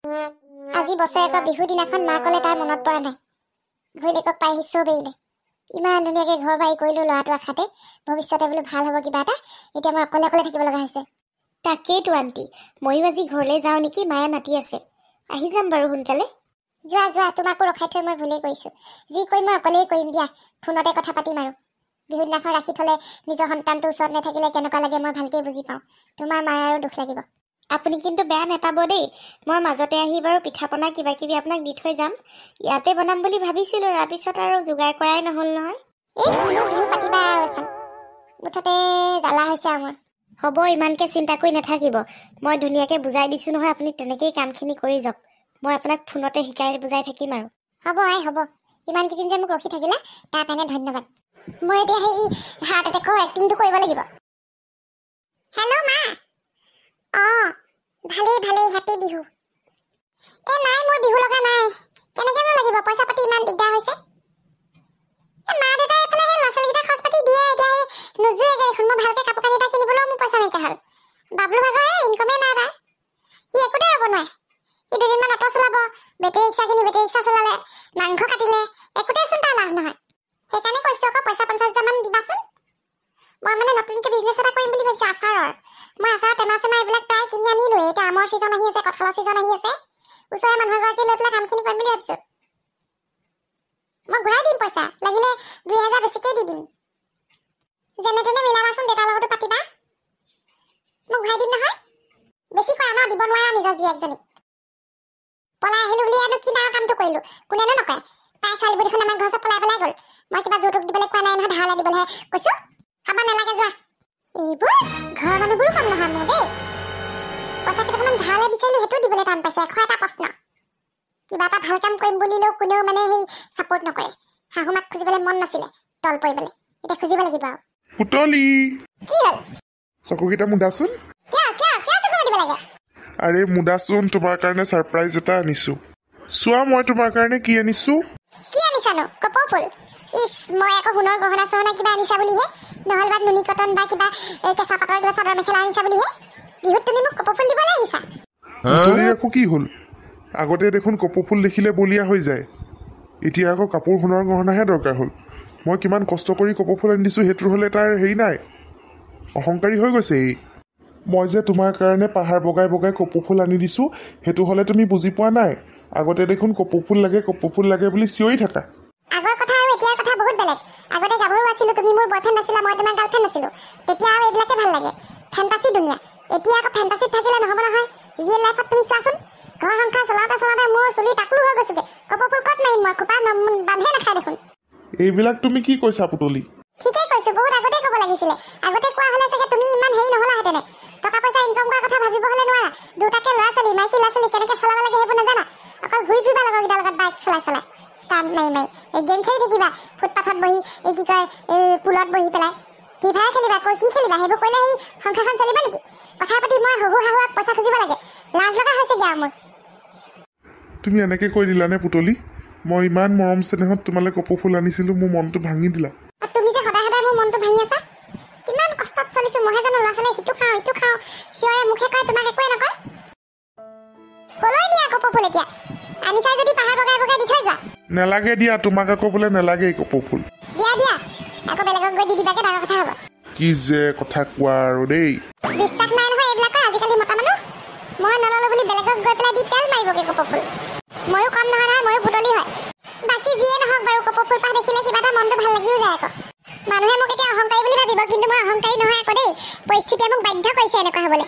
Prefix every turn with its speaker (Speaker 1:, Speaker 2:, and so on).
Speaker 1: আজি বছৰেকৰ বিহু দিনাখন মা কলে তাৰ মনত পৰা নাই। ঘৈণীয়েকক পাই আহিছো বেৰিলে। ইমান ধুনীয়াকে ঘৰ বাৰী কৰিলো ল'ৰাটো আশাতে, ভৱিষ্যতে বোলো ভাল হ'ব কিবা এটা। এতিয়া মই অকলে অকলে থাকিব লগা হৈছে। তাকেইতো আণ্টি, ময়ো আজি ঘৰলৈ যাওঁ নেকি, মায়ে মাতি আছে। আহি যাম বাৰু সোনকালে। যোৱা যোৱা, তোমাকো ৰখাই থৈ মই ভুলেই কৰিছো। যি কৰিম মই অকলেই কৰিম দিয়া, ফোনতে কথা পাতিম আৰু। বিহু দিনাখন ৰাখি থলে নিজৰ সন্তানটো ওচৰত নাথাকিলে কেনেকুৱা লাগে মই ভালকৈ বুজি পাওঁ। তোমাৰ মাৰ আৰু দুখ লাগিব। আপুনি কিন্তু বেয়া নাপাব দেই, মই মাজতে আহি বাৰু পিঠা পনা কিবা কিবি আপোনাক দি থৈ যাম। ইয়াতে বনাম বুলি ভাবিছিলোঁ, তাৰপিছত আৰু যোগাৰ কৰাই নহ'ল নহয়। এই কিনো বিহু পাতিবা আৰু এখন, মুঠতে জ্বালা হৈছে আৰু মোৰ। হ'ব, ইমানকৈ চিন্তা কৰি নাথাকিব, মই ধুনীয়াকৈ বুজাই দিছোঁ নহয়, আপুনি তেনেকেই কামখিনি কৰি যাওক। মই আপোনাক ফোনতে শিকাই বুজাই থাকিম আৰু। হ'ব আই হ'ব, ইমানকেইদিন যে মোক ৰখি থাকিলে তাৰ কাৰণে ধন্যবাদ। মই এতিয়া সেই হাৰ্ট এটেকৰ এক্টিংটো কৰিব লাগিব। হেল্ল' মা। অঁ ভালেই ভালেই, হেপী বিহু। এই নাই, মোৰ বিহু লগা নাই। কেনেকৈনো লাগিব, পইচা পাতি ইমান দিগদাৰ হৈছে। মা দেউতাই এইফালে সেই ল'ৰা ছোৱালীকেইটা খৰচ পাতি দিয়ে, এতিয়া সেই নোজোৰেগৈ দেখোন। মই ভালকৈ কাপোৰ কানি এটা কিনিবলৈও মোৰ পইচা নাইকিয়া হ'ল। বাবলু ভাগৰ ইনকামেই নাই তাৰ, সি একোতে ৰ'ব নোৱাৰে। সি দুদিনমান অটো চলাব, বেটেৰী ৰিক্সা কিনি বেটেৰী ৰিক্সা চলালে, মাংস কাটিলে, একোতেচোন তাৰ লাভ নহয়। সেইকাৰণে কৈছোঁ আকৌ পইচা 50,000 দিবাচোন। মই মানে নতুনকৈ বিজনেছ এটা কৰিম বুলি ভাবিছোঁ, আচাৰৰ। মই আচাৰৰ টেমা চেমা এইবিলাক প্ৰায় কিনি আনিলোঁ। এতিয়া আমৰ ছিজন আহি আছে, কঁঠালৰ ছিজন আহি আছে। ওচৰৰে মানুহ এগৰাকী লৈ পেলাই কামখিনি কৰিম বুলি ভাবিছোঁ। মই ঘূৰাই দিম পইচা, লাগিলে 2,000 বেছিকৈ দি দিম। যেনে তেনে মিলাবাচোন, দেউতাৰ লগতো পাতিবা। মই ঘূৰাই দিম নহয়। বেছি কৰা ন, দিব নোৱাৰা নিজৰ জীয়েকজনীক। পলাই আহিলোঁ বুলি আৰু কি ডাঙৰ কামটো কৰিলোঁ, কোনেনো নকয়। তাই ছোৱালীবোৰ দেখোন আমাৰ ঘৰ চব পলাই পেলাই গ'ল। মই কিবা যৌতুক দিবলৈ কোৱা নাই নহয়, ধাৰলৈ দিবলৈহে কৈছোঁ। খাব নালাগে, যোৱা। এইবোৰ ঘৰৰ মানুহবোৰো কম নহয় মোৰ দেই। পইচা কেইটামান ধাৰলৈ বিচাৰিলোঁ, সেইটো দিবলৈ টান পাইছে। 100টা প্ৰশ্ন। কিবা এটা ভাল কাম কৰিম বুলিলেও কোনেও মানে সেই ছাপোৰ্ট নকৰে। শাহুমাক খুজিবলৈ মন নাছিলে তল পৰিবলৈ, এতিয়া খুজিব লাগিব আৰু।
Speaker 2: পুতলি,
Speaker 1: কি হ'ল?
Speaker 2: চকুকেইটা মুদাচোন।
Speaker 1: কিয় কিয় কিয় চকু দিব লাগে?
Speaker 2: আৰে মুদাচোন, তোমাৰ কাৰণে ছাৰপ্ৰাইজ এটা আনিছোঁ। চোৱা মই তোমাৰ কাৰণে কি আনিছোঁ।
Speaker 1: কি আনিছানো? কপৌ ফুল? ইচ, মই আকৌ সোণৰ গহনা চহনা কিবা আনিছা বুলিহে, নহ'লে বা নুনি কটন বা কিবা কেঁচা পাতৰ কিবা চাদৰ মেখেলা আনিছা বুলিহে। বিহুত তুমি মোক কপৌ ফুল দিবলৈ আহিছা?
Speaker 2: পুতলিৰ আকৌ কি হ'ল? আগতে দেখোন কপৌ ফুল দেখিলে বলিয়া হৈ যায়, এতিয়া আকৌ কাপোৰ সোণৰ গহনাহে দৰকাৰ হ'ল। মই কিমান কষ্ট কৰি কপৌ ফুল আনি দিছোঁ, সেইটোৰ হ'লে তাৰ হেৰি নাই, অহংকাৰী হৈ গৈছে এই। মই যে তোমাৰ কাৰণে পাহাৰ বগাই বগাই কপৌ ফুল আনি দিছোঁ, সেইটো হ'লে তুমি বুজি পোৱা নাই। আগতে দেখোন কপৌ ফুল লাগে বুলি চিঞৰি থাকা।
Speaker 1: আগৰ কথা আৰু এতিয়াৰ কথা বহুত বেলেগ। আগতে গাভৰু আছিলোঁ, তুমি মোৰ বয়ফ্ৰেণ্ড আছিলা, মই তোমাৰ গাৰ্লফ্ৰেণ্ড আছিলোঁ। তেতিয়া আৰু এইবিলাকে ভাল লাগে, ফেণ্টাচি দুনিয়া। এতিয়া আকৌ ফেণ্টাচিত থাকিলে নহ'ব নহয়। ৰিয়েল লাইফত তুমি চোৱাচোন, ঘৰ সংসাৰ চলাওঁতে চলাওঁতে মোৰ চুলি টাকুলো হৈ গৈছোগে। কপৌ ফুল ক'ত মাৰিম মই, খোপা বান্ধে নাখায় দেখোন।
Speaker 2: এইবিলাক তুমি কি কৈছা পুতলি?
Speaker 1: ঠিকেই কৈছোঁ, বহুত আগতেই ক'ব লাগিছিলে। আগতে কোৱা হ'লে চাগে তুমি ইমান হেৰি নহ'লাহেঁতেনে। টকা পইচা ইনকাম কৰাৰ কথা ভাবিব হ'লে নোৱাৰা। দুটাকে ল'ৰা ছোৱালী, মাইকী ল'ৰা ছোৱালী কেনেকৈ চলাব লাগে সেইবোৰ নাজানা। অকল ঘূৰি ফুৰিবা লগৰকেইটাৰ লগত বাইক চলাই ষ্টাণ্ট মাৰি এই গেম খেলি থাকিবা, ফুটপাথত বহি, এই কি কয় পুলত বহি পেলাই ফ্ৰী ফায়াৰ খেলিবা, কি খেলিবা। সেইবোৰ কৰিলে সেই সংসাৰখন চলিব নেকি? কথা পাতি মই শাহুৱাক পইচা খুজিব লাগে, লাজ লগা হৈছেগৈ আৰু মোৰ।
Speaker 2: তুমি এনেকৈ কৈ দিলানে পুতলি? মই ইমান মৰম চেনেহত তোমালৈ কপৌ ফুল আনিছিলোঁ, মোৰ মনটো ভাঙি দিলা।
Speaker 1: তুমি যে সদায় সদায় মোৰ মনটো ভাঙি আছা। কিমান কষ্টত চলিছোঁ, মইহে জানো ল'ৰা ছোৱালীয়ে সিটো খাওঁ ইটো খাওঁ চিঞৰে মুখে কয়, তোমাক একোৱে নকয়। কলৈ দিয়া কপৌ ফুল এতিয়া? আনি চাই যদি পাহাৰ বগাই বগাই দি থৈ যোৱা।
Speaker 2: নেলাগে দিয়া, তোমাক আকৌ বোলে নেলাগে এই কপৌ ফুল।
Speaker 1: দিয়া দিয়া, আকৌ বেলেগক গৈ দি দিবাকে ডাঙৰ কথা হ'ব।
Speaker 2: কি যে কথা কোৱা আৰু দেই।
Speaker 1: বিশ্বাস নাই নহয় এইবিলাকৰ, আজিকালি মতা মানুহ। মই নল'লো বুলি বেলেগক গৈ পেলাই দি তেল মাৰিবগে কপৌ ফুল। ময়ো কম নহয় নহয়, ময়ো পুতলি হয়। বাকী যিয়ে নহওক বাৰু, কপৌ ফুল পাহ দেখিলে কিবা এটা মনটো ভাল লাগিও যায় আকৌ। মানুহে মোক এতিয়া অহংকাৰী বুলি ভাবিব, কিন্তু মই অহংকাৰী নহয় আকৌ দেই। পৰিস্থিতিয়ে মোক বাধ্য কৰিছে এনেকুৱা হ'বলৈ।